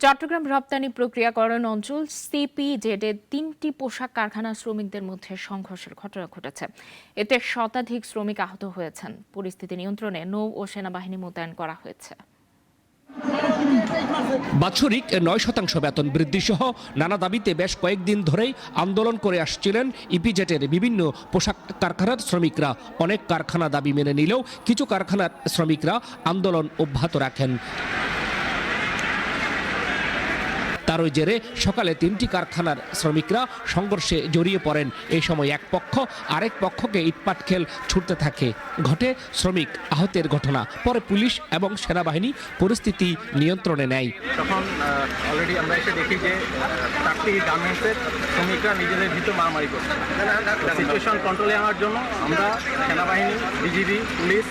চট্টগ্রাম রপ্তানি প্রক্রিয়াকরণ অঞ্চল সিপিজেডে ৩টি পোশাক কারখানার শ্রমিকদের মধ্যে সংঘর্ষের ঘটনা ঘটেছে। এতে শতাধিক শ্রমিক আহত হয়েছেন। পরিস্থিতি নিয়ন্ত্রণে নৌ ও সেনাবাহিনী মোতায়েন করা হয়েছে। বাৎসরিক ৯% বেতন বৃদ্ধি সহ নানা দাবিতে বেশ কয়েকদিন ধরেই আন্দোলন করে আসছিলেন ইপিজেটের বিভিন্ন পোশাক কারখানার শ্রমিকরা। অনেক কারখানা দাবি মেনে নিলেও কিছু কারখানার শ্রমিকরা আন্দোলন অব্যাহত রাখেন। তারই জেরে সকালে 3টি কারখানার শ্রমিকরা সংঘর্ষে জড়িয়ে পড়েন। এই সময় এক পক্ষ আরেক পক্ষকে ইটপাটকেল ছুটতে থাকে। ঘটে শ্রমিক আহতের ঘটনা। পরে পুলিশ এবং সেনাবাহিনী পরিস্থিতি নিয়ন্ত্রণে নেয়। তখন অলরেডি আমরা এসে দেখি যে 4টি গার্মেন্টসের শ্রমিকরা নিজেদের ভিতর মারামারি করছে। সিচুয়েশন কন্ট্রোলে আনার জন্য আমরা সেনাবাহিনী, BGB, police,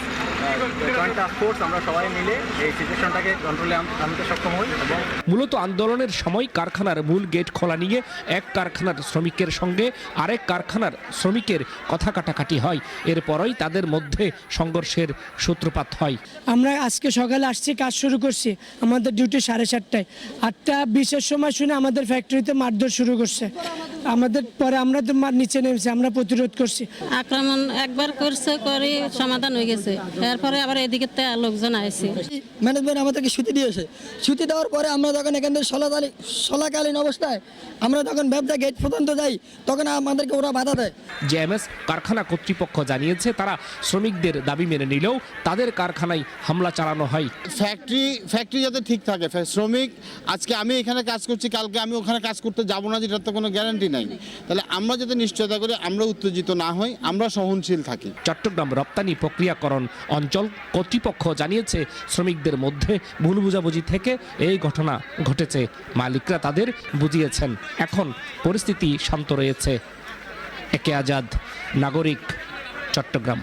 joint task force আমরা সবাই মিলে এই সিচুয়েশনটাকে কন্ট্রোলে আনতে সক্ষম হই। এবং মূলত আন্দোলনের সময় কারখানার মূল গেট খোলা নিয়ে এক কারখানার শ্রমিকের সঙ্গে আরেক কারখানার শ্রমিকের কথা কাটাকাটি হয়। এরপরই তাদের মধ্যে সংঘর্ষের সূত্রপাত হয়। আমরা আজকে সকালে আসছি, কাজ শুরু করছি। আমাদের ডিউটি 7:30টায়। 8:20-এর সময় শুনে আমাদের ফ্যাক্টরিতে মারধর শুরু করছে। আমাদের পরে আমরা তো নিচে নেমেছি, আমরা প্রতিরোধ করছি। আক্রমণ একবার করছে, করে সমাধান হয়ে গেছে। এরপরে আবার এদিকে লোকজন আসছে। ম্যানেজমেন্ট আমাদেরকে ছুটি দিয়েছে। ছুটি দেওয়ার পরে আমরা যখন এখান থেকে চলাকালীন অবস্থায় আমরা যখন ব্যবসা গেট পর্যন্ত যাই, তখন আমাদেরকে ওরা বাধা দেয়। জেএমএস কারখানা কর্তৃপক্ষ জানিয়েছে তারা শ্রমিকদের দাবি মেনে নিলেও তাদের কারখানায় হামলা চালানো হয়। ফ্যাক্টরি যাতে ঠিক থাকে, শ্রমিক আজকে আমি এখানে কাজ করছি, কালকে আমি ওখানে কাজ করতে যাবো না, যেটার তো কোনো গ্যারান্টি নাই। তাহলে আমরা যাতে নিশ্চয়তা করি আমরা উত্তেজিত না হই, আমরা সহনশীল থাকি। চট্টগ্রাম রপ্তানি প্রক্রিয়াকরণ অঞ্চল কর্তৃপক্ষ জানিয়েছে শ্রমিকদের মধ্যে ভুল বুঝাবুঝি থেকে এই ঘটনা ঘটেছে। মালিকরা তাদের বুঝিয়েছেন। এখন পরিস্থিতি শান্ত রয়েছে। একে আজাদ, নাগরিক, চট্টগ্রাম।